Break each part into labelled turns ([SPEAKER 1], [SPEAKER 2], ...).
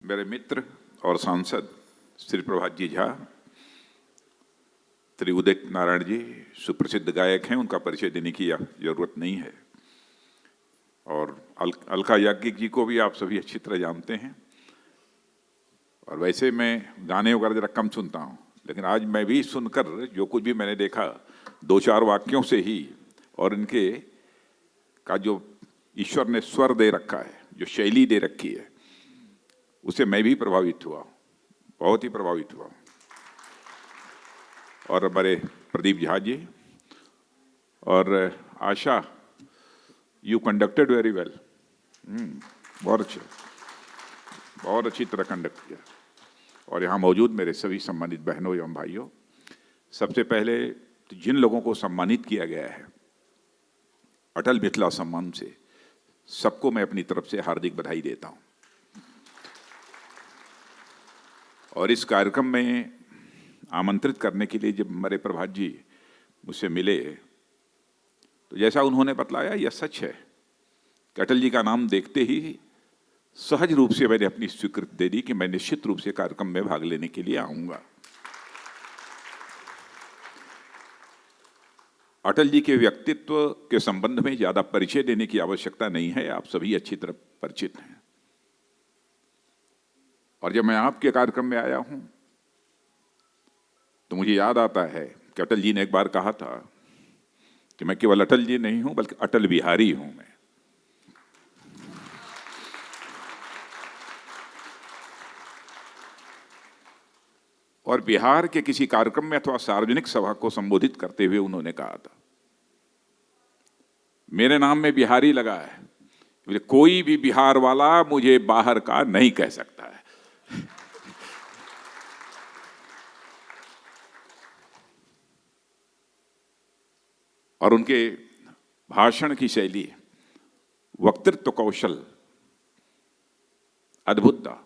[SPEAKER 1] मेरे मित्र और सांसद श्री प्रभात जी झा, श्री उदित नारायण जी सुप्रसिद्ध गायक हैं, उनका परिचय देने की जरूरत नहीं है। और अलका याज्ञिक जी को भी आप सभी अच्छी तरह जानते हैं। और वैसे मैं गाने वगैरह जरा कम सुनता हूँ, लेकिन आज मैं भी सुनकर जो कुछ भी मैंने देखा, दो चार वाक्यों से ही, और इनके का जो ईश्वर ने स्वर दे रखा है, जो शैली दे रखी है, उससे मैं भी प्रभावित हुआ, बहुत ही प्रभावित हुआ। और हमारे प्रदीप झा जी और आशा, यू कंडक्टेड वेरी वेल, बहुत अच्छी तरह कंडक्ट किया। और यहाँ मौजूद मेरे सभी सम्मानित बहनों एवं भाइयों, सबसे पहले तो जिन लोगों को सम्मानित किया गया है अटल मिथिला सम्मान से, सबको मैं अपनी तरफ से हार्दिक बधाई देता हूँ। और इस कार्यक्रम में आमंत्रित करने के लिए जब हमारे प्रभात जी मुझसे मिले, तो जैसा उन्होंने बतलाया, यह सच है कि अटल जी का नाम देखते ही सहज रूप से मैंने अपनी स्वीकृति दे दी कि मैं निश्चित रूप से कार्यक्रम में भाग लेने के लिए आऊंगा। अटल जी के व्यक्तित्व के संबंध में ज्यादा परिचय देने की आवश्यकता नहीं है, आप सभी अच्छी तरह परिचित हैं। और जब मैं आपके कार्यक्रम में आया हूं तो मुझे याद आता है कि अटल जी ने एक बार कहा था कि मैं केवल अटल जी नहीं हूं बल्कि अटल बिहारी हूं मैं। और बिहार के किसी कार्यक्रम में अथवा सार्वजनिक सभा को संबोधित करते हुए उन्होंने कहा था, मेरे नाम में बिहारी लगा है, कोई भी बिहार वाला मुझे बाहर का नहीं कह सकता है। और उनके भाषण की शैली, वक्तृत्व कौशल अद्भुत था।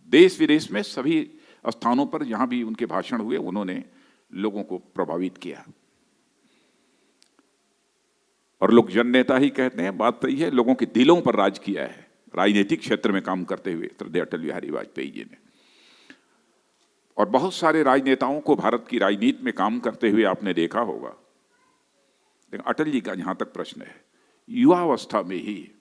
[SPEAKER 1] देश विदेश में सभी स्थानों पर जहां भी उनके भाषण हुए, उन्होंने लोगों को प्रभावित किया। और लोग जननेता ही कहते हैं, बात सही है, लोगों के दिलों पर राज किया है राजनीतिक क्षेत्र में काम करते हुए श्रद्धेय अटल बिहारी वाजपेयी जी ने। और बहुत सारे राजनेताओं को भारत की राजनीति में काम करते हुए आपने देखा होगा, लेकिन अटल जी का जहां तक प्रश्न है, युवावस्था में ही,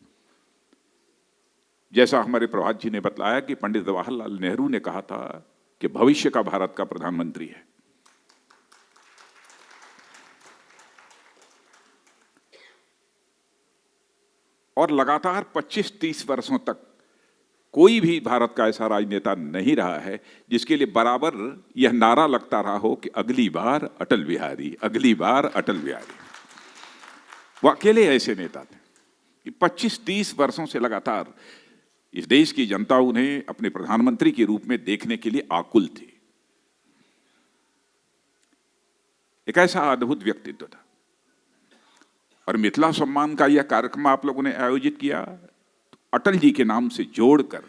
[SPEAKER 1] जैसा हमारे प्रभात जी ने बतलाया कि पंडित जवाहरलाल नेहरू ने कहा था कि भविष्य का भारत का प्रधानमंत्री है। और लगातार 25-30 वर्षों तक कोई भी भारत का ऐसा राजनेता नहीं रहा है जिसके लिए बराबर यह नारा लगता रहा हो कि अगली बार अटल बिहारी, अगली बार अटल बिहारी। वो अकेले ऐसे नेता थे कि 25-30 वर्षों से लगातार इस देश की जनता उन्हें अपने प्रधानमंत्री के रूप में देखने के लिए आकुल थी। एक ऐसा अद्भुत व्यक्तित्व था। और मिथिला सम्मान का यह कार्यक्रम आप लोगों ने आयोजित किया अटल जी के नाम से जोड़कर,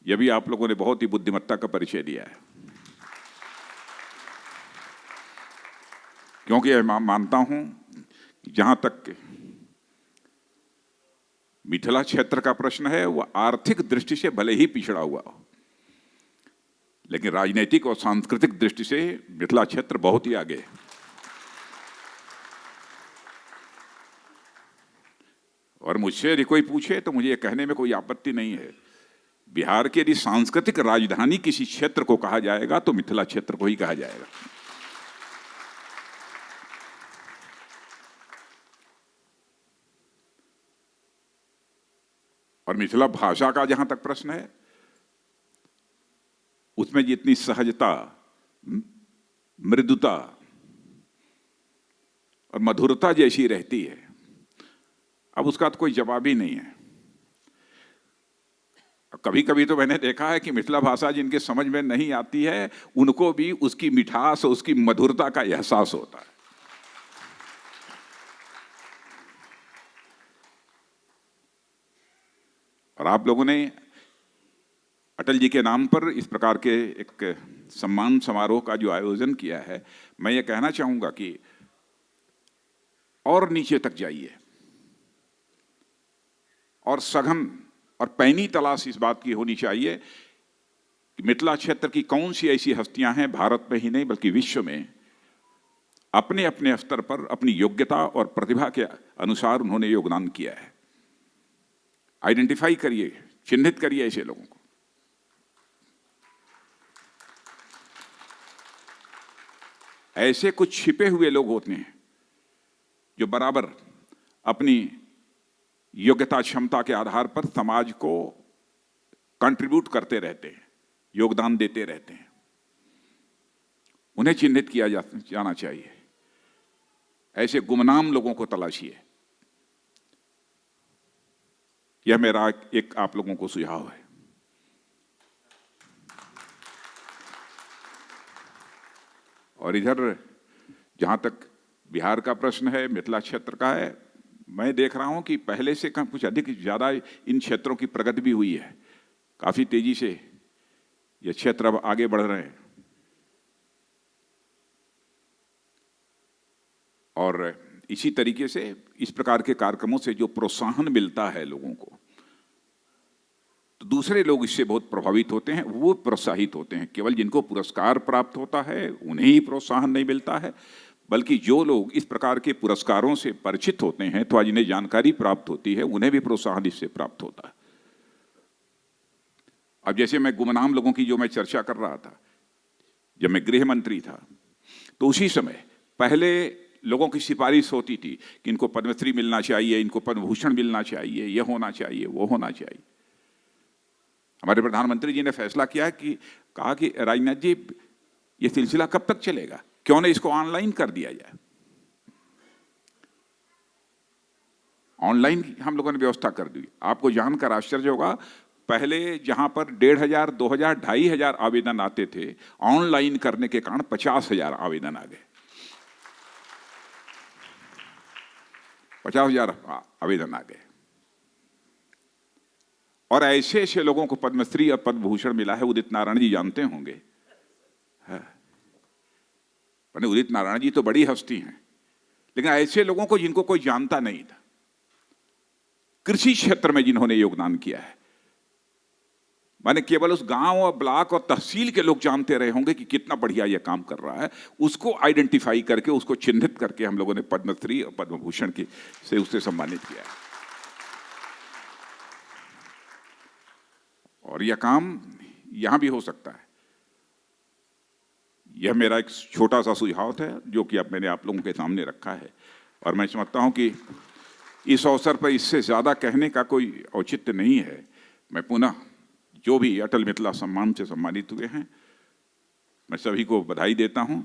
[SPEAKER 1] यह भी आप लोगों ने बहुत ही बुद्धिमत्ता का परिचय दिया है। क्योंकि मैं मानता हूं कि जहां तक मिथिला क्षेत्र का प्रश्न है, वह आर्थिक दृष्टि से भले ही पिछड़ा हुआ हो, लेकिन राजनीतिक और सांस्कृतिक दृष्टि से मिथिला क्षेत्र बहुत ही आगे है। और मुझसे यदि कोई पूछे तो मुझे यह कहने में कोई आपत्ति नहीं है, बिहार की यदि सांस्कृतिक राजधानी किसी क्षेत्र को कहा जाएगा तो मिथिला क्षेत्र को ही कहा जाएगा। और मिथिला भाषा का जहां तक प्रश्न है, उसमें जितनी सहजता, मृदुता और मधुरता जैसी रहती है, अब उसका तो कोई जवाब ही नहीं है। कभी कभी तो मैंने देखा है कि मिथिला भाषा जिनके समझ में नहीं आती है, उनको भी उसकी मिठास और उसकी मधुरता का एहसास होता है। और आप लोगों ने अटल जी के नाम पर इस प्रकार के एक सम्मान समारोह का जो आयोजन किया है, मैं ये कहना चाहूंगा कि और नीचे तक जाइए और सघन और पैनी तलाश इस बात की होनी चाहिए कि मिथिला क्षेत्र की कौन सी ऐसी हस्तियां हैं, भारत में ही नहीं बल्कि विश्व में, अपने अपने स्तर पर अपनी योग्यता और प्रतिभा के अनुसार उन्होंने योगदान किया है। आइडेंटिफाई करिए, चिन्हित करिए ऐसे लोगों को। ऐसे कुछ छिपे हुए लोग होते हैं जो बराबर अपनी योग्यता क्षमता के आधार पर समाज को कंट्रीब्यूट करते रहते हैं, योगदान देते रहते हैं। उन्हें चिन्हित किया जाना चाहिए। ऐसे गुमनाम लोगों को तलाशिए। यह मेरा एक आप लोगों को सुझाव है। और इधर जहां तक बिहार का प्रश्न है, मिथिला क्षेत्र का है, मैं देख रहा हूं कि पहले से कुछ अधिक ज्यादा इन क्षेत्रों की प्रगति भी हुई है। काफी तेजी से ये क्षेत्र अब आगे बढ़ रहे हैं। और इसी तरीके से इस प्रकार के कार्यक्रमों से जो प्रोत्साहन मिलता है लोगों को, तो दूसरे लोग इससे बहुत प्रभावित होते हैं, वो प्रोत्साहित होते हैं। केवल जिनको पुरस्कार प्राप्त होता है उन्हें ही प्रोत्साहन नहीं मिलता है, बल्कि जो लोग इस प्रकार के पुरस्कारों से परिचित होते हैं, तो आज जिन्हें जानकारी प्राप्त होती है, उन्हें भी प्रोत्साहन इससे प्राप्त होता है। अब जैसे मैं गुमनाम लोगों की जो मैं चर्चा कर रहा था, जब मैं गृह मंत्री था, तो उसी समय पहले लोगों की सिफारिश होती थी कि इनको पद्मश्री मिलना चाहिए, इनको पद्म भूषण मिलना चाहिए, यह होना चाहिए, वो होना चाहिए। हमारे प्रधानमंत्री जी ने फैसला किया कि कहा कि राजनाथ जी, ये सिलसिला कब तक चलेगा, क्यों नहीं इसको ऑनलाइन कर दिया जाए। ऑनलाइन हम लोगों ने व्यवस्था कर दी। आपको जानकर आश्चर्य होगा, पहले जहां पर 1,500, 2,000, 2,500 आवेदन आते थे, ऑनलाइन करने के कारण 50,000 आवेदन आ गए। 50,000 आवेदन आ गए। और ऐसे ऐसे लोगों को पद्मश्री और पद्म भूषण मिला है। उदित नारायण जी जानते होंगे, उदित नारायण जी तो बड़ी हस्ती हैं, लेकिन ऐसे लोगों को जिनको कोई जानता नहीं था, कृषि क्षेत्र में जिन्होंने योगदान किया है, माने केवल उस गांव और ब्लॉक और तहसील के लोग जानते रहे होंगे कि कितना बढ़िया ये काम कर रहा है, उसको आइडेंटिफाई करके, उसको चिन्हित करके हम लोगों ने पद्मश्री और पद्म भूषण से उससे सम्मानित किया है। और यह काम यहां भी हो सकता है। यह मेरा एक छोटा सा सुझाव था जो कि अब मैंने आप लोगों के सामने रखा है। और मैं समझता हूं कि इस अवसर पर इससे ज्यादा कहने का कोई औचित्य नहीं है। मैं पुनः जो भी अटल मिथिला सम्मान से सम्मानित हुए हैं, मैं सभी को बधाई देता हूं।